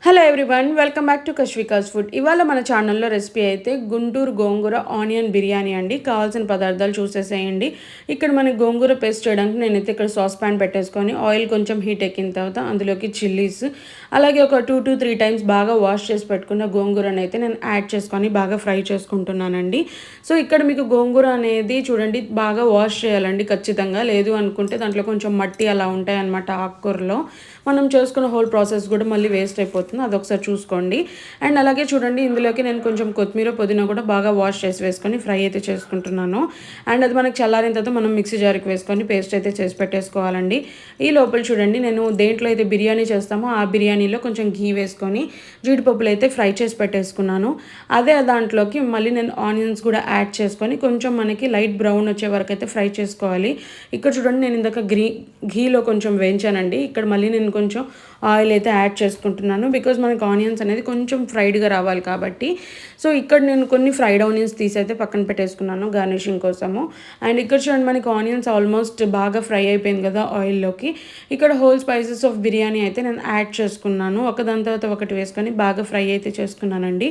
Hello everyone, welcome back to Kashvika's food. ఇవాళ మన ఛానల్లో రెసిపీ అయితే గుంటూరు గోంగూర ఆనియన్ బిర్యానీ అండి. కావాల్సిన పదార్థాలు చూసేసేయండి. ఇక్కడ మనకి గోంగూర పేస్ట్ చేయడానికి నేనైతే ఇక్కడ సాస్ ప్యాన్ పెట్టేసుకొని ఆయిల్ కొంచెం హీట్ ఎక్కిన తర్వాత అందులోకి చిల్లీస్, అలాగే ఒక 2 to 3 టైమ్స్ బాగా వాష్ చేసి పెట్టుకున్న గోంగూరని అయితే నేను యాడ్ చేసుకొని బాగా ఫ్రై చేసుకుంటున్నానండి. సో ఇక్కడ మీకు గోంగూర అనేది చూడండి బాగా వాష్ చేయాలండి ఖచ్చితంగా. లేదు అనుకుంటే దాంట్లో కొంచెం మట్టి అలా ఉంటాయి అన్నమాట ఆకుకూరలో. మనం చేసుకున్న హోల్ ప్రాసెస్ కూడా మళ్ళీ వేస్ట్ అయిపోతుంది, అదొకసారి చూసుకోండి. అండ్ అలాగే చూడండి ఇందులోకి నేను కొంచెం కొత్తిమీర పుదీనా కూడా బాగా వాష్ చేసి వేసుకొని ఫ్రై అయితే చేసుకుంటున్నాను. అండ్ అది మనకి చల్లారిన తర్వాత మనం మిక్సీ జార్కి వేసుకొని పేస్ట్ అయితే చేసి పెట్టేసుకోవాలండి. ఈ లోపల చూడండి నేను దేంట్లో అయితే బిర్యానీ చేస్తామో ఆ బిర్యానీలో కొంచెం ఘీ వేసుకొని జీడిపప్పులు అయితే ఫ్రై చేసి పెట్టేసుకున్నాను. అదే దాంట్లోకి మళ్ళీ నేను ఆనియన్స్ కూడా యాడ్ చేసుకొని కొంచెం మనకి లైట్ బ్రౌన్ వచ్చే వరకు అయితే ఫ్రై చేసుకోవాలి. ఇక్కడ చూడండి నేను ఇందాక ఘీలో కొంచెం వేయించానండి. ఇక్కడ మళ్ళీ నేను కొంచెం ఆయిల్ అయితే యాడ్ చేసుకుంటున్నాను, బికాజ్ మనకి ఆనియన్స్ అనేది కొంచెం ఫ్రైడ్గా రావాలి కాబట్టి. సో ఇక్కడ నేను కొన్ని ఫ్రైడ్ ఆనియన్స్ తీసి అయితే పక్కన పెట్టేసుకున్నాను గార్నిషింగ్ కోసము. అండ్ ఇక్కడ చూడండి మనకి ఆనియన్స్ ఆల్మోస్ట్ బాగా ఫ్రై అయిపోయింది కదా ఆయిల్లోకి. ఇక్కడ హోల్ స్పైసెస్ ఆఫ్ బిర్యానీ అయితే నేను యాడ్ చేసుకున్నాను, ఒకదాని తర్వాత ఒకటి వేసుకొని బాగా ఫ్రై అయితే చేసుకున్నానండి.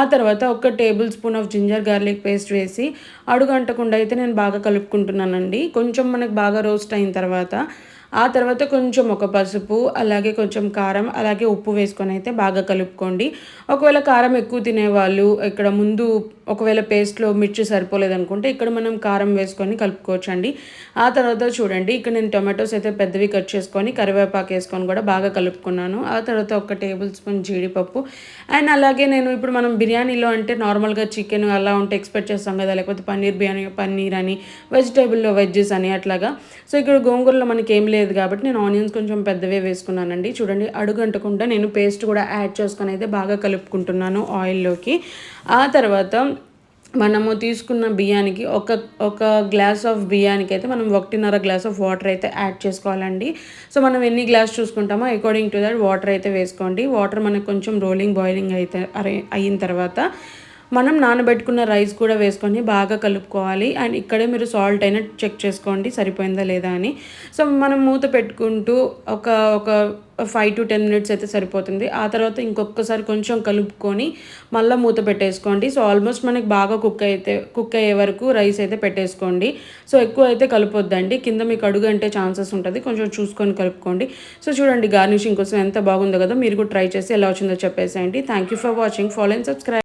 ఆ తర్వాత ఒక tablespoon of ginger garlic paste వేసి అడుగంటకుండా అయితే నేను బాగా కలుపుకుంటున్నానండి. కొంచెం మనకు బాగా రోస్ట్ అయిన తర్వాత ఆ తర్వాత కొంచెం ఒక పసుపు, అలాగే కొంచెం కారం, అలాగే ఉప్పు వేసుకొని అయితే బాగా కలుపుకోండి. ఒకవేళ కారం ఎక్కువ తినేవాళ్ళు ఇక్కడ ముందు ఒకవేళ పేస్ట్లో మిర్చి సరిపోలేదనుకుంటే ఇక్కడ మనం కారం వేసుకొని కలుపుకోవచ్చండి. ఆ తర్వాత చూడండి ఇక్కడ నేను టొమాటోస్ అయితే పెద్దవి కట్ చేసుకొని కరివేపాకు వేసుకొని కూడా బాగా కలుపుకున్నాను. ఆ తర్వాత ఒక టేబుల్ స్పూన్ జీడిపప్పు. అండ్ అలాగే నేను ఇప్పుడు మనం బిర్యానీలో అంటే నార్మల్గా చికెన్ అలా ఉంటే ఎక్స్పెక్ట్ చేస్తాం కదా, లేకపోతే పన్నీర్ అని, వెజిటేబుల్లో వెజ్జెస్ అని అట్లాగా. సో ఇక్కడ గోంగూరలో మనకి ఏం లేదు కాబట్టి నేను ఆనియన్స్ కొంచెం పెద్దవే వేసుకున్నానండి. చూడండి అడుగంటకుండా నేను పేస్ట్ కూడా యాడ్ చేసుకొని అయితే బాగా కలుపుకుంటున్నాను ఆయిల్లోకి. ఆ తర్వాత మనము తీసుకున్న బియ్యానికి ఒక గ్లాస్ ఆఫ్ బియ్యానికి అయితే మనం 1.5 గ్లాస్ ఆఫ్ వాటర్ అయితే యాడ్ చేసుకోవాలండి. సో మనం ఎన్ని గ్లాస్ చూసుకుంటామో అకార్డింగ్ టు దట్ వాటర్ అయితే వేసుకోండి. వాటర్ మనకు కొంచెం బాయిలింగ్ అయితే అయిన తర్వాత మనం నానబెట్టుకున్న రైస్ కూడా వేసుకొని బాగా కలుపుకోవాలి. అండ్ ఇక్కడే మీరు సాల్ట్ అయినా చెక్ చేసుకోండి సరిపోయిందా లేదా అని. సో మనం మూత పెట్టుకుంటూ ఒక ఒక 5 to 10 మినిట్స్ అయితే సరిపోతుంది. ఆ తర్వాత ఇంకొకసారి కొంచెం కలుపుకొని మళ్ళీ మూత పెట్టేసుకోండి. సో ఆల్మోస్ట్ మనకి బాగా కుక్ అయ్యే వరకు రైస్ అయితే పెట్టేసుకోండి. సో ఎక్కువ అయితే కలుపొద్దండి, కింద మీకు అడుగు అంటే ఛాన్సెస్ ఉంటుంది, కొంచెం చూసుకొని కలుపుకోండి. సో చూడండి గార్నిషింగ్ కోసం ఎంత బాగుందో కదా, మీరు కూడా ట్రై చేసి ఎలా వచ్చిందో చెప్పేసేయండి. Thank you for watching. Follow and subscribe.